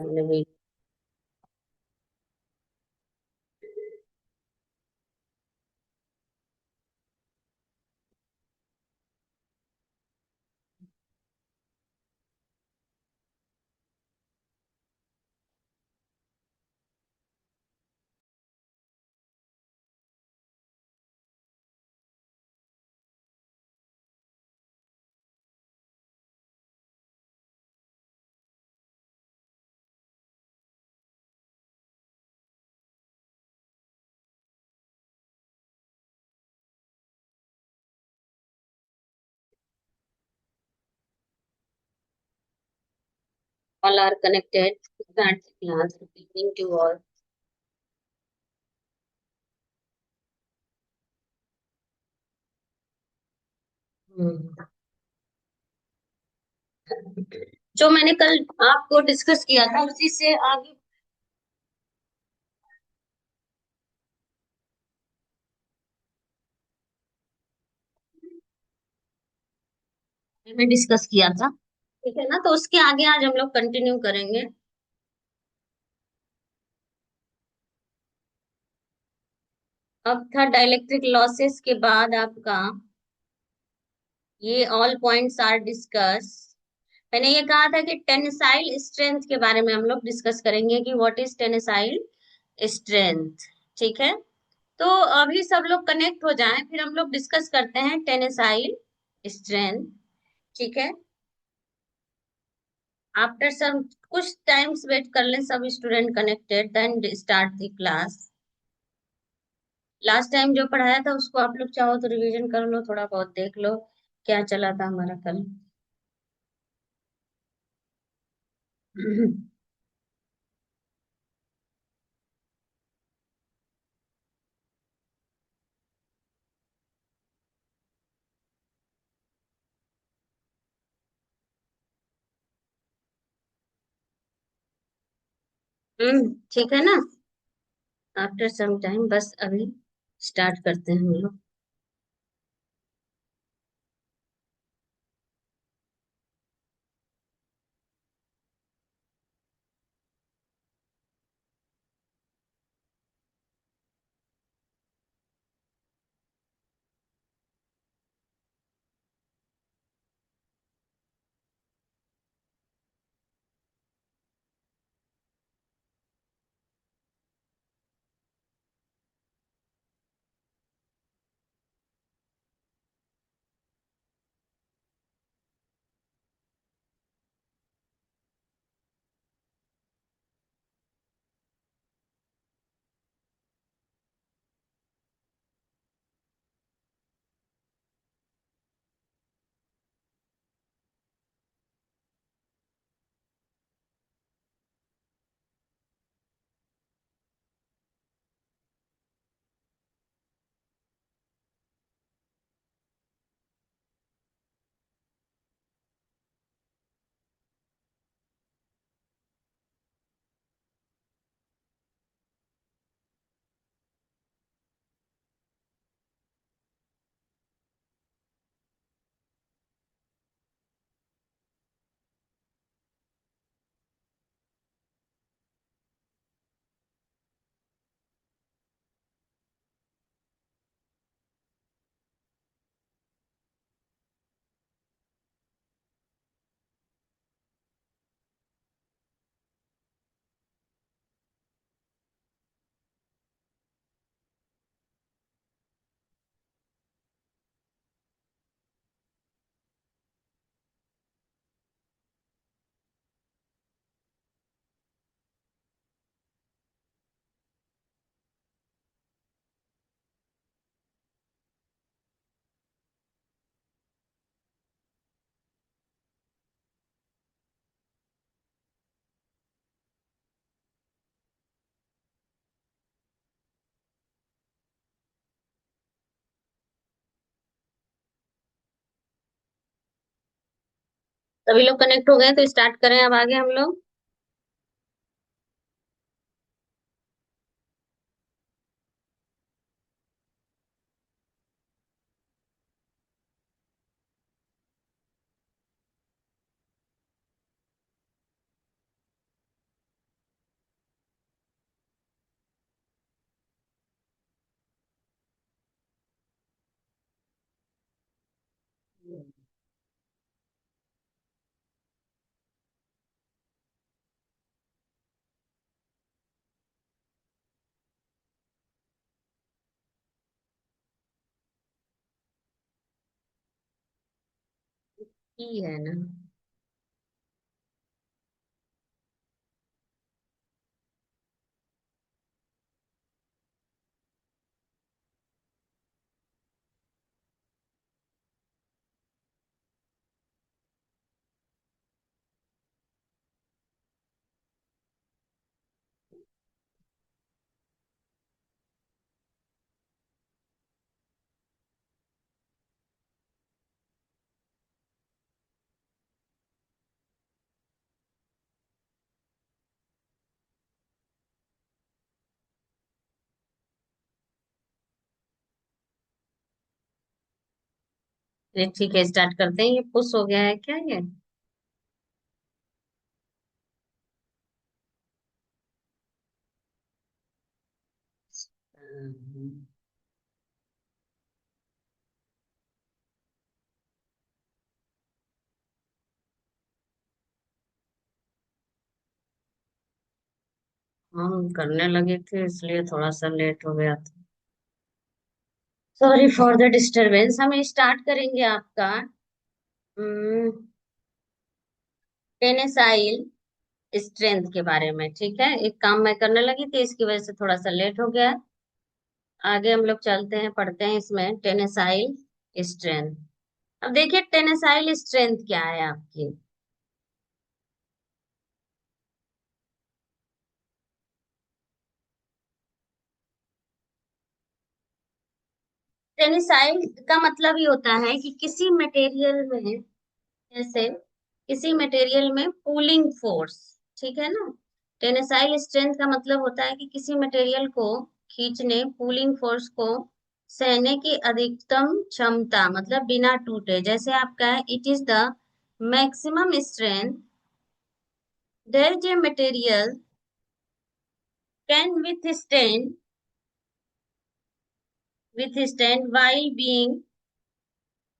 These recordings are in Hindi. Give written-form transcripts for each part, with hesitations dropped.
हमने भी। All are connected. Start the class. Good evening to all. हम्म, जो मैंने कल आपको डिस्कस किया था उसी से आगे में डिस्कस किया था। ठीक है ना, तो उसके आगे आज हम लोग कंटिन्यू करेंगे। अब था डाइलेक्ट्रिक लॉसेस के बाद आपका ये ऑल पॉइंट्स आर डिस्कस। मैंने ये कहा था कि टेंसाइल स्ट्रेंथ के बारे में हम लोग डिस्कस करेंगे कि व्हाट इज टेंसाइल स्ट्रेंथ। ठीक है, तो अभी सब लोग कनेक्ट हो जाएं, फिर हम लोग डिस्कस करते हैं टेंसाइल स्ट्रेंथ। ठीक है, आफ्टर सम कुछ टाइम्स वेट कर लें सब student connected, then start the class. Last time जो पढ़ाया था उसको आप लोग चाहो तो रिवीजन कर लो, थोड़ा बहुत देख लो क्या चला था हमारा कल। ठीक है ना, आफ्टर सम टाइम, बस अभी स्टार्ट करते हैं हम लोग। सभी लोग कनेक्ट हो गए तो स्टार्ट करें अब आगे हम लोग। ई है ना। ये ठीक है, स्टार्ट करते हैं। ये पुश हो गया है क्या ये? हम्म, हम करने लगे थे इसलिए थोड़ा सा लेट हो गया था। Sorry for the disturbance. हम स्टार्ट करेंगे आपका टेनेसाइल स्ट्रेंथ के बारे में। ठीक है, एक काम मैं करने लगी थी, इसकी वजह से थोड़ा सा लेट हो गया। आगे हम लोग चलते हैं, पढ़ते हैं इसमें टेनेसाइल स्ट्रेंथ। अब देखिए टेनेसाइल स्ट्रेंथ क्या है आपकी। टेनिसाइल का मतलब ये होता है कि किसी मटेरियल में, जैसे किसी मटेरियल में पुलिंग फोर्स, ठीक है ना। टेनिसाइल स्ट्रेंथ का मतलब होता है कि किसी मटेरियल को खींचने, पुलिंग फोर्स को सहने की अधिकतम क्षमता, मतलब बिना टूटे। जैसे आपका है, it is the maximum strength that A material can withstand while being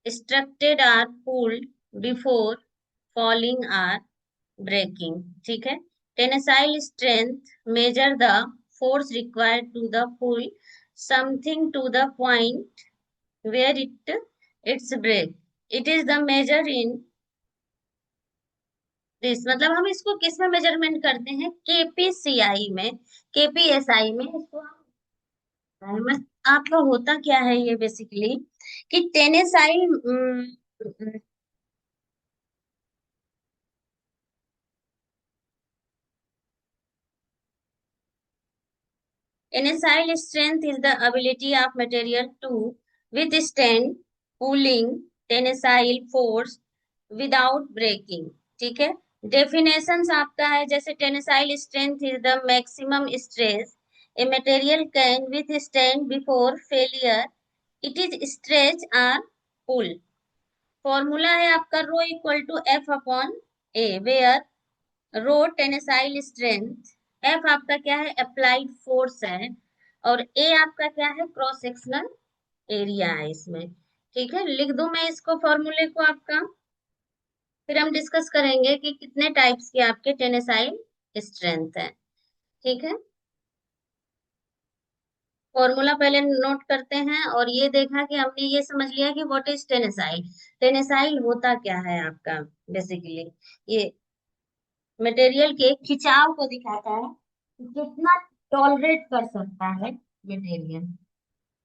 structured or pulled before falling or breaking। ठीक है। Tensile strength measure the force required to the pull something to the point where it's break. It is the measure in this, मतलब हम इसको किस में मेजरमेंट करते हैं? केपीसीआई में, केपीएसआई में इसको हम। आपका होता क्या है ये बेसिकली, कि टेनेसाइल tensile strength is the ability of material to withstand pulling tensile force without breaking। ठीक है। डेफिनेशंस आपका है, जैसे tensile strength is the maximum stress a material can withstand before failure it is stretch और पुल। फॉर्मूला है आपका rho equal to F upon A, where rho tensile strength, F आपका क्या है? अप्लाइड फोर्स है, और ए आपका क्या है? क्रॉस सेक्शनल एरिया है इसमें। ठीक है, लिख दूं मैं इसको फॉर्मूले को आपका, फिर हम डिस्कस करेंगे कि कितने टाइप्स के आपके टेनेसाइल स्ट्रेंथ है। ठीक है, फॉर्मूला पहले नोट करते हैं। और ये देखा कि हमने ये समझ लिया कि व्हाट इज टेनेसाइल। टेनेसाइल होता क्या है आपका बेसिकली, ये मटेरियल के खिंचाव को दिखाता है, कितना टॉलरेट कर सकता है मटेरियल।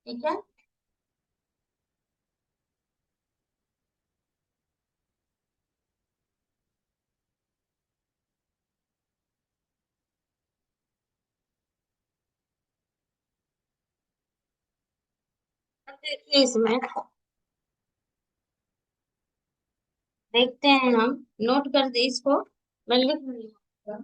ठीक है। अब देखिए इसमें, देखते हैं हम, नोट कर दे इसको, मैं लिख रही हूँ।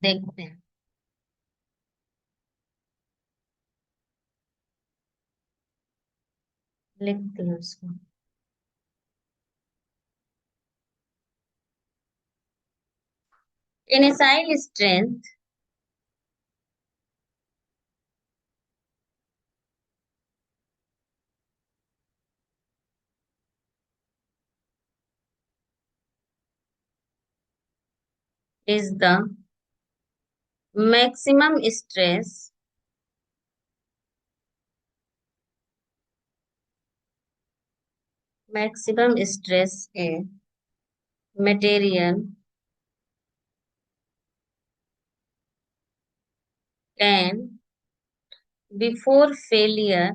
देखते हैं, लिखते हैं उसको। Tensile strength is the maximum stress maximum stress a material can before failure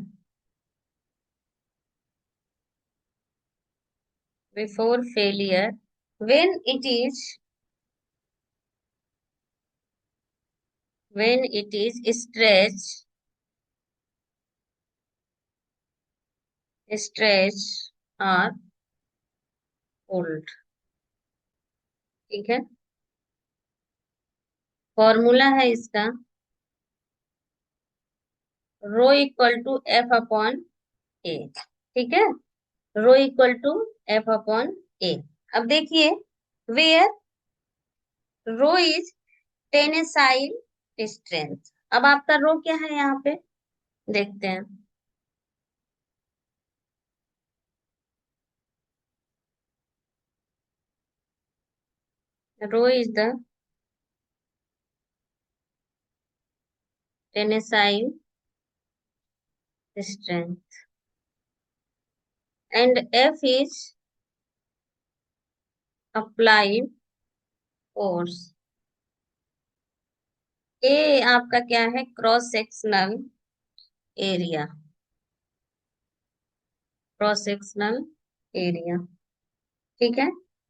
before failure when it is stretch or pulled। ठीक है, फॉर्मूला है इसका rho equal to F upon A. ठीक है, rho equal to F upon A. अब देखिए, where rho is tensile strength. अब आपका रो क्या है यहाँ पे, देखते हैं। Rho is the tensile strength and F is applied force। A आपका क्या है, cross sectional area, cross sectional area. ठीक है,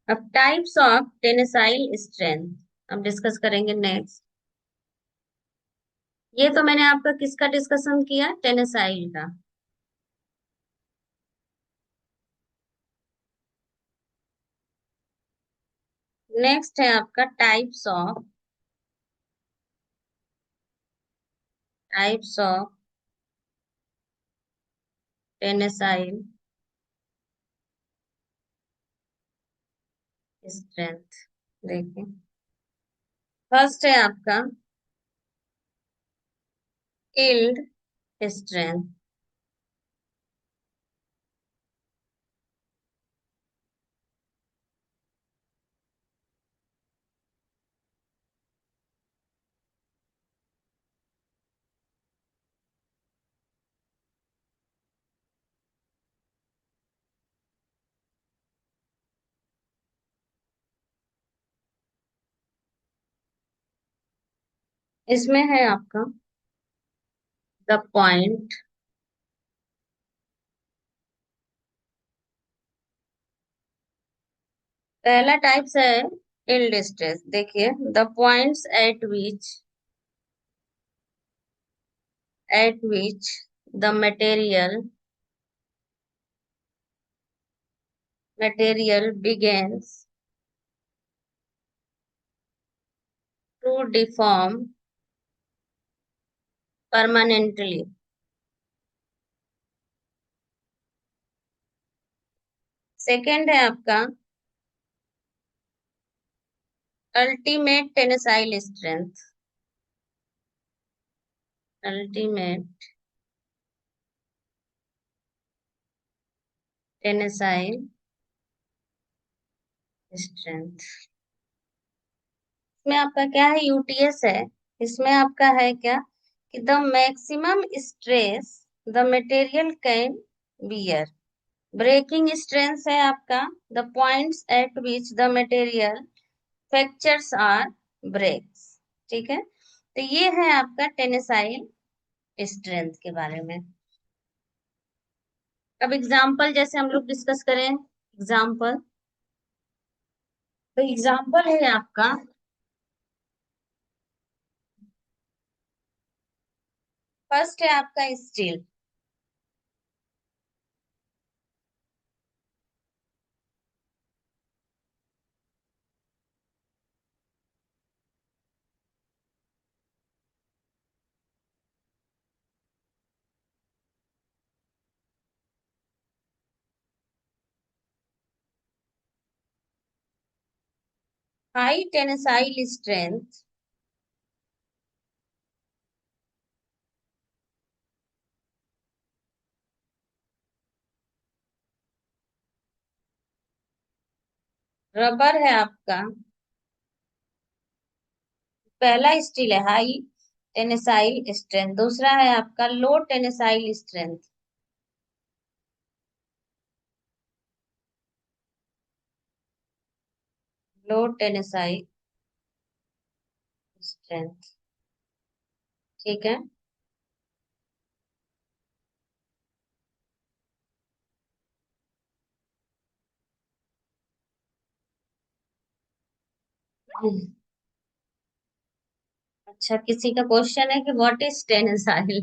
अब टाइप्स ऑफ टेनेसाइल स्ट्रेंथ अब डिस्कस करेंगे नेक्स्ट। ये तो मैंने आपका किसका डिस्कशन किया, टेनेसाइल का। नेक्स्ट है आपका टाइप्स ऑफ टेनेसाइल स्ट्रेंथ। देखिए, फर्स्ट है आपका यील्ड स्ट्रेंथ। इसमें है आपका द पॉइंट, पहला टाइप्स है यील्ड स्ट्रेस। देखिए, the points at which the material begins to deform permanently. Second है आपका ultimate tensile strength, ultimate tensile strength. इसमें आपका क्या है, यूटीएस है। इसमें आपका है क्या कि the maximum stress the material can bear. Breaking strength है आपका the points at which the material fractures or breaks. ठीक है, तो ये है आपका टेंसाइल स्ट्रेंथ के बारे में। अब एग्जाम्पल जैसे हम लोग डिस्कस करें, एग्जाम्पल, तो एग्जाम्पल है आपका, फर्स्ट है आपका steel. High tensile strength rubber है आपका, पहला स्टील है हाई टेंसाइल स्ट्रेंथ, दूसरा है आपका लो टेंसाइल स्ट्रेंथ। लो टेंसाइल स्ट्रेंथ, ठीक है। अच्छा, किसी का क्वेश्चन है कि व्हाट इज टेंसाइल।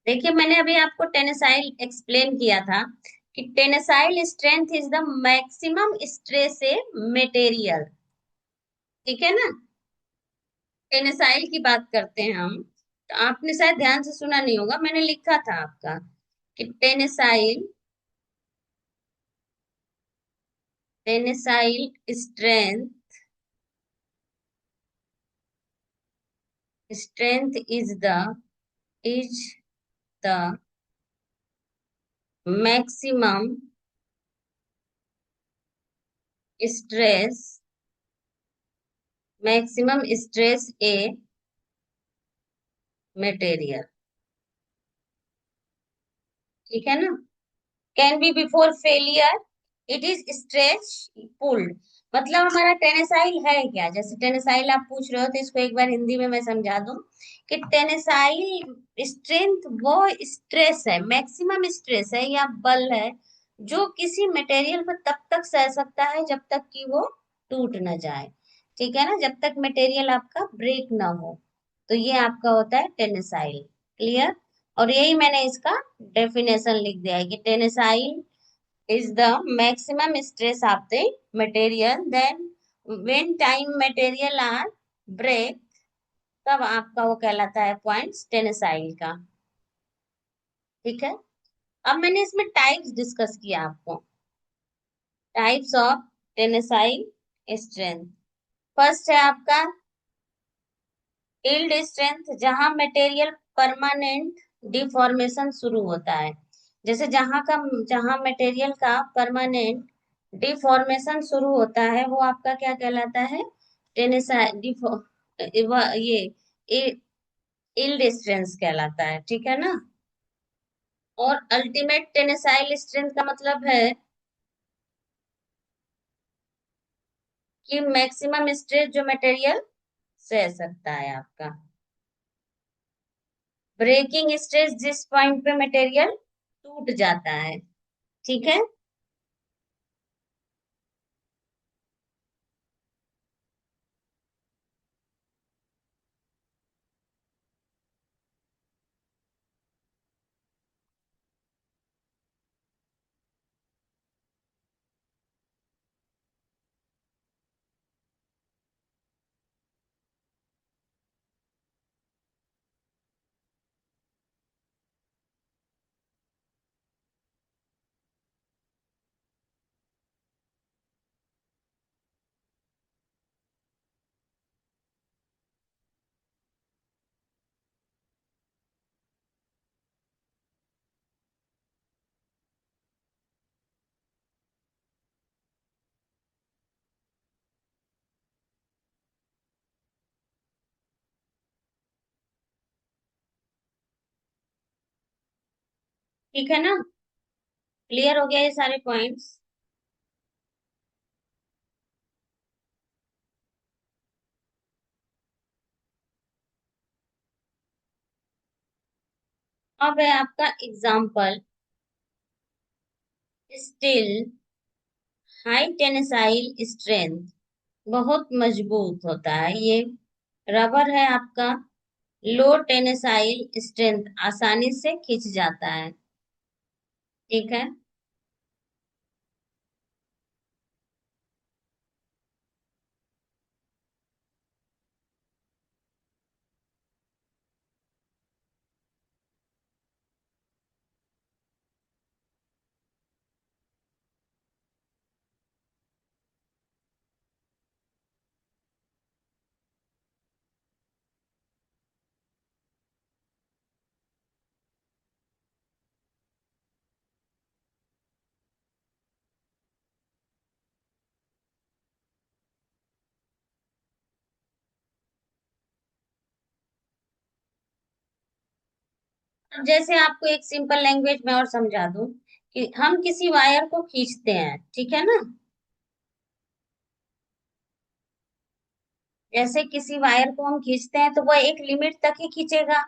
देखिए, मैंने अभी आपको टेंसाइल एक्सप्लेन किया था कि tensile strength is the maximum stress a material, ठीक है ना। टेंसाइल की बात करते हैं हम, तो आपने शायद ध्यान से सुना नहीं होगा, मैंने लिखा था आपका कि tensile tensile strength strength is the maximum stress a material, ठीक है ना। Can be before failure, it is stretch pulled. मतलब हमारा टेनेसाइल है क्या, जैसे टेनेसाइल आप पूछ रहे हो तो इसको एक बार हिंदी में मैं समझा दूं कि टेनेसाइल स्ट्रेंथ वो स्ट्रेस है, मैक्सिमम स्ट्रेस है या बल है जो किसी मटेरियल पर तब तक सह सकता है जब तक कि वो टूट न जाए, ठीक है ना, जब तक मटेरियल आपका ब्रेक ना हो। तो ये आपका होता है टेनेसाइल। क्लियर। और यही मैंने इसका डेफिनेशन लिख दिया है कि टेनेसाइल is the maximum stress of the material, then when time material are break, तब आपका वो कहलाता है पॉइंट्स टेनेसाइल का, ठीक है। अब मैंने इसमें टाइप्स डिस्कस किया आपको, types of tensile strength. First है आपका यील्ड स्ट्रेंथ, जहां मटेरियल परमानेंट डिफॉर्मेशन शुरू होता है। जैसे जहां मटेरियल का परमानेंट डिफॉर्मेशन शुरू होता है वो आपका क्या कहलाता है, टेनेसाइल ये यील्ड स्ट्रेंथ कहलाता है, ठीक है ना। और अल्टीमेट टेनेसाइल स्ट्रेंथ का मतलब है कि मैक्सिमम स्ट्रेस जो मटेरियल सह सकता है आपका। ब्रेकिंग स्ट्रेस, जिस पॉइंट पे मटेरियल टूट जाता है, ठीक है। ठीक है ना, क्लियर हो गया ये सारे पॉइंट्स। अब है आपका example, steel high tensile strength, बहुत मजबूत होता है ये। रबर है आपका लो टेंसाइल स्ट्रेंथ, आसानी से खिंच जाता है, ठीक है। अब जैसे आपको एक सिंपल लैंग्वेज में और समझा दूं कि हम किसी वायर को खींचते हैं, ठीक है ना। जैसे किसी वायर को हम खींचते हैं तो वो एक लिमिट तक ही खींचेगा,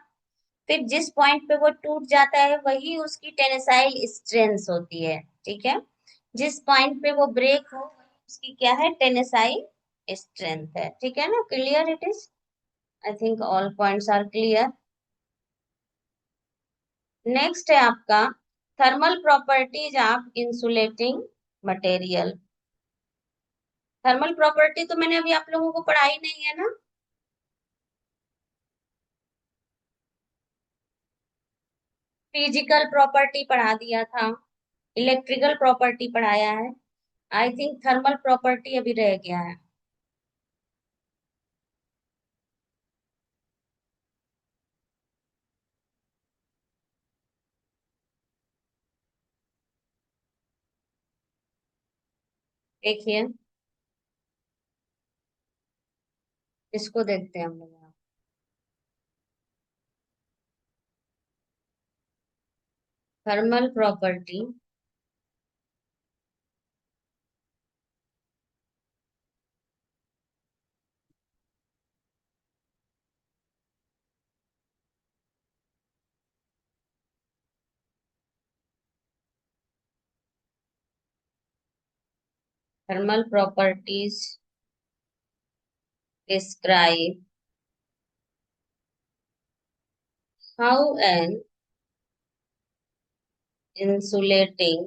फिर जिस पॉइंट पे वो टूट जाता है वही उसकी टेंसाइल स्ट्रेंथ होती है, ठीक है। जिस पॉइंट पे वो ब्रेक हो उसकी क्या है, टेंसाइल स्ट्रेंथ है, ठीक है ना। Clear it is. I think all points are clear. Next है आपका thermal properties of insulating material. Thermal property तो मैंने अभी आप लोगों को पढ़ाई नहीं है ना। फिजिकल प्रॉपर्टी पढ़ा दिया था, इलेक्ट्रिकल प्रॉपर्टी पढ़ाया है। आई थिंक थर्मल प्रॉपर्टी अभी रह गया है। देखिए, इसको देखते हैं हम लोग यहाँ। Thermal property thermal properties describe how N insulating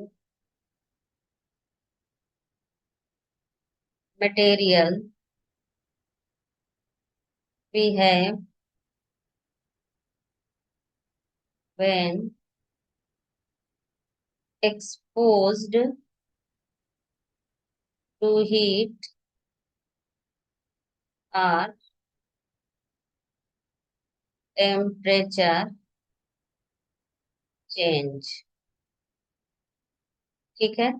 material behave when exposed to heat or temperature change। ठीक है।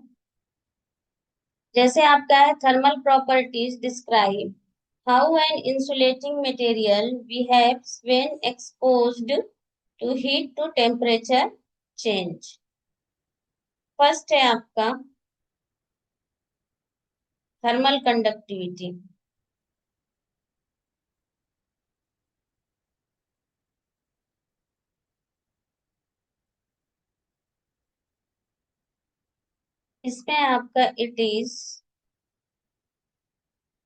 जैसे आपका है thermal properties describe how an insulating material behaves when exposed to heat to temperature change. First है आपका थर्मल कंडक्टिविटी। इसमें आपका it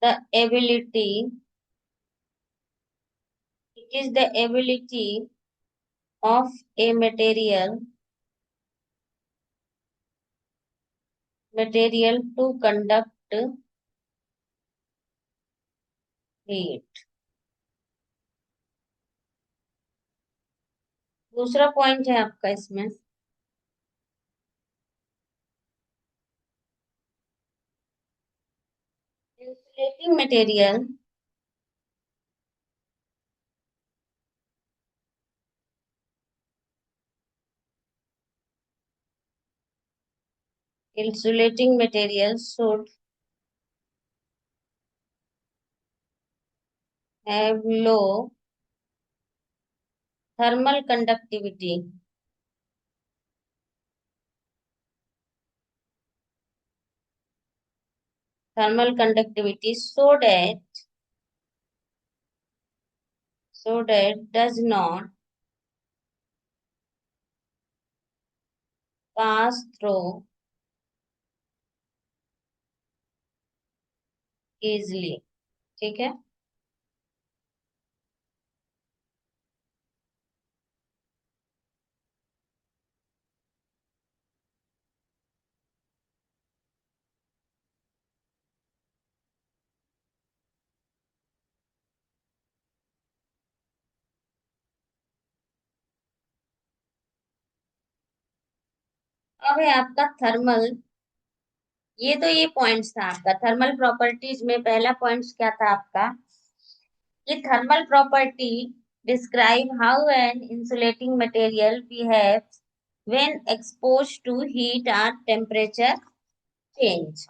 the ability it is the ability of a material to conduct heat। दूसरा पॉइंट है आपका इसमें insulating material insulating material should have low thermal conductivity so that does not pass through easily। ठीक है। अब है आपका थर्मल। ये पॉइंट्स था आपका थर्मल प्रॉपर्टीज में। पहला पॉइंट्स क्या था आपका कि thermal property describe how an insulating material behaves when exposed to heat और टेम्परेचर चेंज।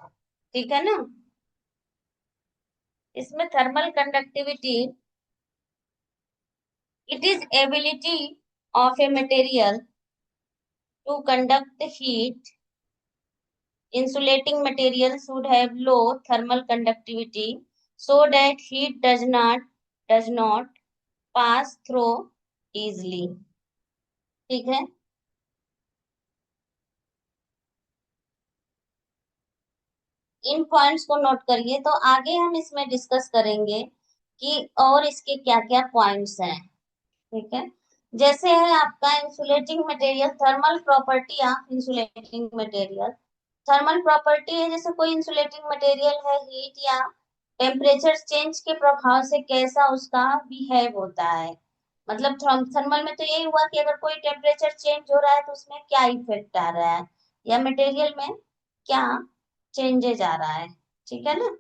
ठीक है ना। इसमें thermal conductivity it is ability of a material to conduct heat. Insulating material should have low thermal conductivity so that heat does not pass through easily. ठीक है। इन पॉइंट्स को नोट करिए, तो आगे हम इसमें डिस्कस करेंगे कि और इसके क्या क्या पॉइंट्स हैं। ठीक है। जैसे है आपका insulating material, thermal property of insulating material. Thermal property है, जैसे कोई इंसुलेटिंग मटेरियल है, हीट या टेम्परेचर चेंज के प्रभाव से कैसा उसका बिहेव होता है। मतलब थर्मल में तो यही हुआ कि अगर कोई टेम्परेचर चेंज हो रहा है तो उसमें क्या इफेक्ट आ रहा है, या मटेरियल में क्या चेंजेज आ रहा है। ठीक है ना।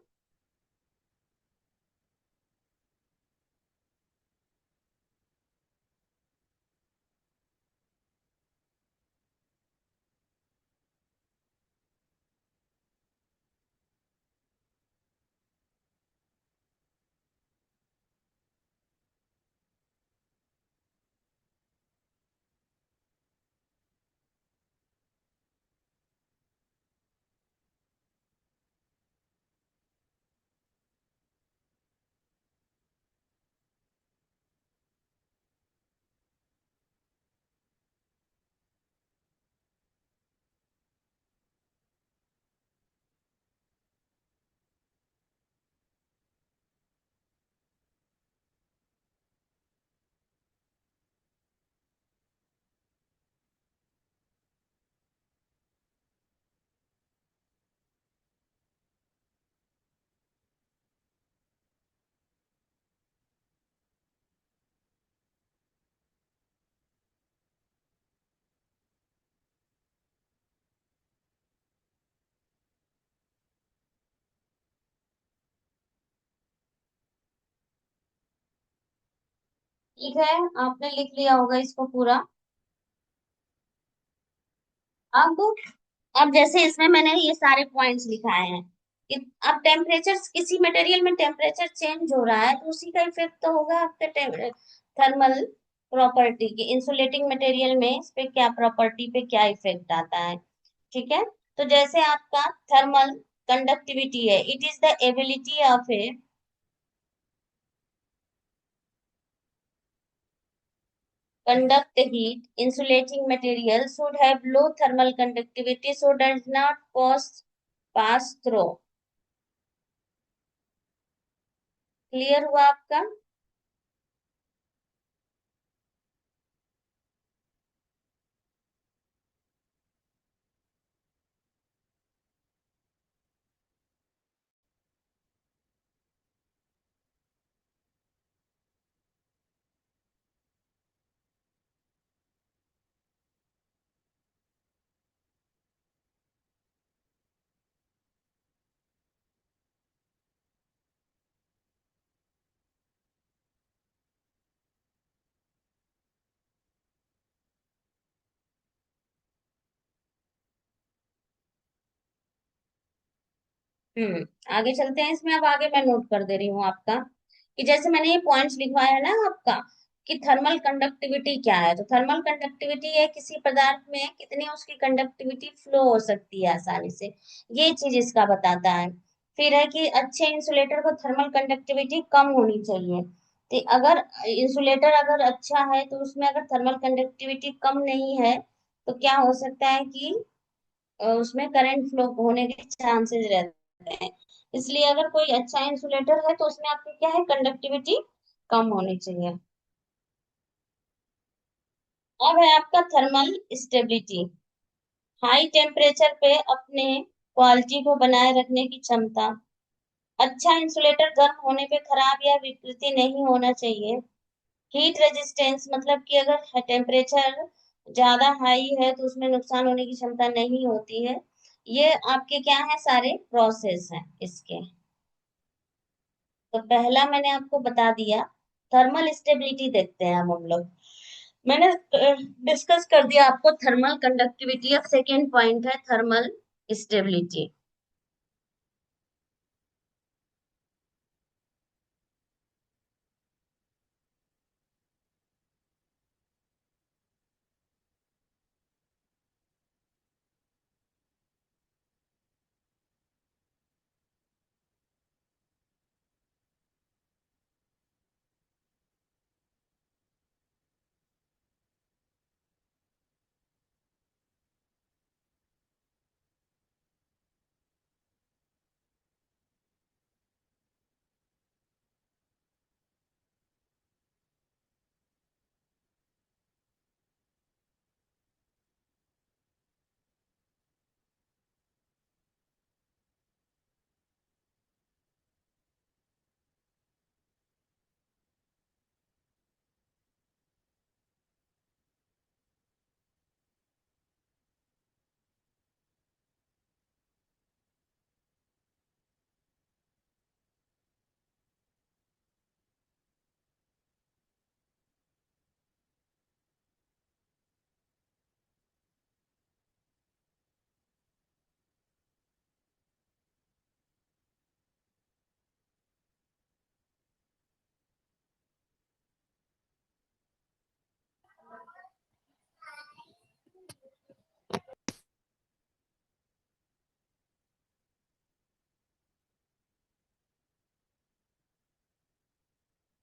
ठीक है, आपने लिख लिया होगा इसको पूरा। अब अब जैसे इसमें मैंने ये सारे पॉइंट्स लिखाए हैं कि अब टेम्परेचर, किसी मटेरियल में टेम्परेचर चेंज हो रहा है तो उसी का इफेक्ट तो होगा आपके थर्मल प्रॉपर्टी की। इंसुलेटिंग मटेरियल में इस पे क्या प्रॉपर्टी पे क्या इफेक्ट आता है। ठीक है। तो जैसे आपका थर्मल कंडक्टिविटी है, it is the ability of A conduct heat. Insulating material should have low thermal conductivity so does not pass through. Clear हुआ आपका। आगे चलते हैं इसमें। अब आगे मैं नोट कर दे रही हूँ आपका कि जैसे मैंने ये पॉइंट्स लिखवाया है ना आपका, कि थर्मल कंडक्टिविटी क्या है। तो थर्मल कंडक्टिविटी है किसी पदार्थ में कितनी उसकी कंडक्टिविटी फ्लो हो सकती है आसानी से, ये चीज इसका बताता है। फिर है कि अच्छे इंसुलेटर को थर्मल कंडक्टिविटी कम होनी चाहिए। तो अगर इंसुलेटर अगर अच्छा है तो उसमें अगर थर्मल कंडक्टिविटी कम नहीं है तो क्या हो सकता है कि उसमें करंट फ्लो होने के चांसेस रहते हैं। इसलिए अगर कोई अच्छा इंसुलेटर है तो उसमें आपकी क्या है, कंडक्टिविटी कम होनी चाहिए। अब है आपका थर्मल स्टेबिलिटी, हाई टेम्परेचर पे अपने क्वालिटी को बनाए रखने की क्षमता। अच्छा इंसुलेटर गर्म होने पे खराब या विकृति नहीं होना चाहिए। हीट रेजिस्टेंस, मतलब कि अगर टेम्परेचर ज्यादा हाई है तो उसमें नुकसान होने की क्षमता नहीं होती है। ये आपके क्या है, सारे प्रोसेस हैं इसके। तो पहला मैंने आपको बता दिया। थर्मल स्टेबिलिटी देखते हैं अब हम लोग। मैंने डिस्कस कर दिया आपको थर्मल कंडक्टिविटी। अब सेकेंड पॉइंट है थर्मल स्टेबिलिटी।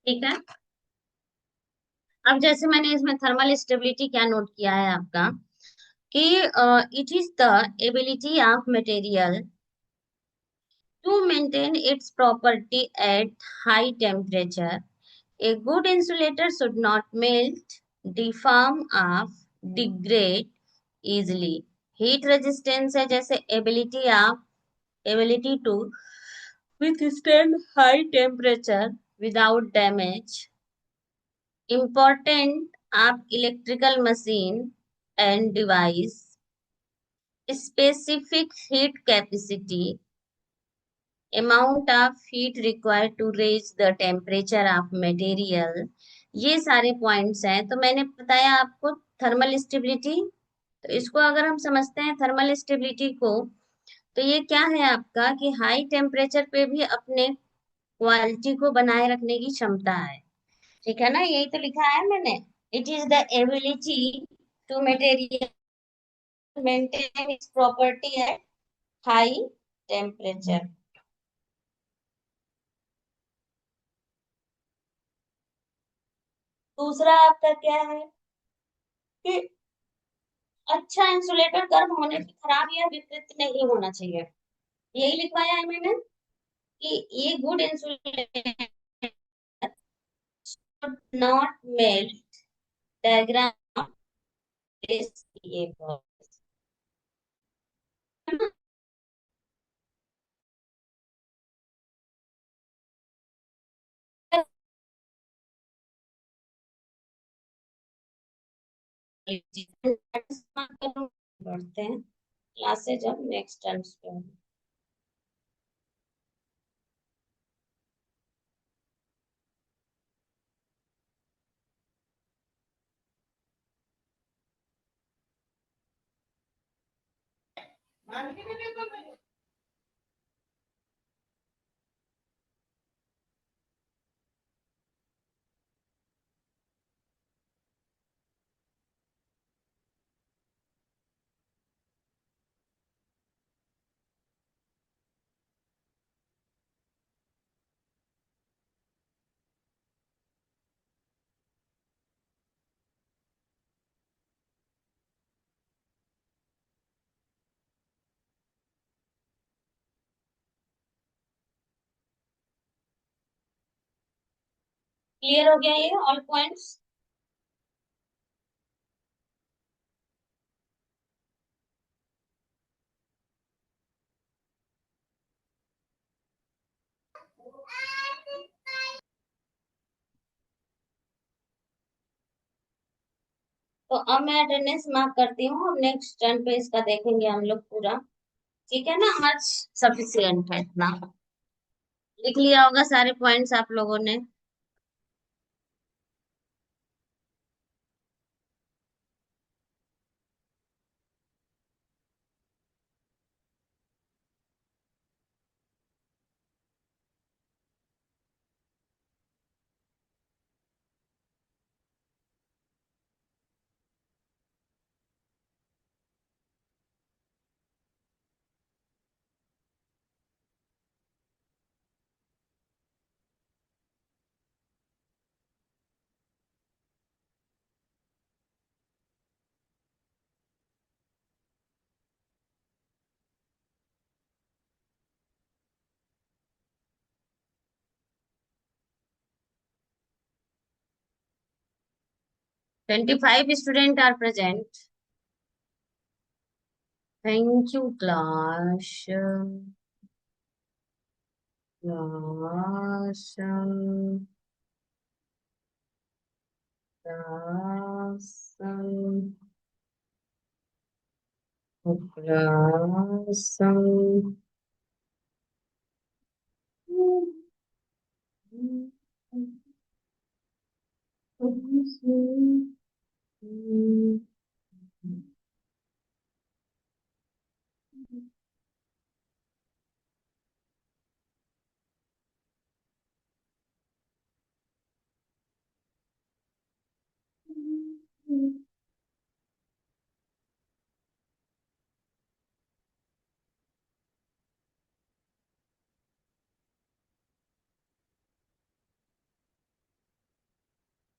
ठीक है। अब जैसे मैंने इसमें थर्मल स्टेबिलिटी क्या नोट किया है आपका, कि it is the ability of material to maintain its property at high temperature. A good insulator should not melt, deform or degrade easily. Heat resistance है जैसे ability to withstand high temperature without damage. Important of electrical machine and device. Specific heat capacity, amount of heat required to raise the temperature of material, ये सारे पॉइंट्स हैं। तो मैंने बताया आपको थर्मल स्टेबिलिटी। तो इसको अगर हम समझते हैं थर्मल स्टेबिलिटी को, तो ये क्या है आपका, कि हाई टेम्परेचर पे भी अपने क्वालिटी को बनाए रखने की क्षमता है। ठीक है ना, यही तो लिखा है मैंने। It is the ability to material maintain its property at high temperature. दूसरा आपका क्या है कि अच्छा इंसुलेटर गर्म होने से खराब या विकृत नहीं होना चाहिए। यही लिखवाया है मैंने कि ये good insulator not melt, diagram इस ये बढ़ते हैं क्लासेज अब नेक्स्ट टर्म्स पे। क्लियर हो गया ये ऑल पॉइंट्स। तो अब मैं अटेंडेंस मार्क करती हूँ, अब नेक्स्ट टर्न पे इसका देखेंगे हम लोग पूरा। ठीक है ना, मच सफिशियंट है इतना। लिख लिया होगा सारे पॉइंट्स आप लोगों ने। 25 student are present. Thank you class. Class class class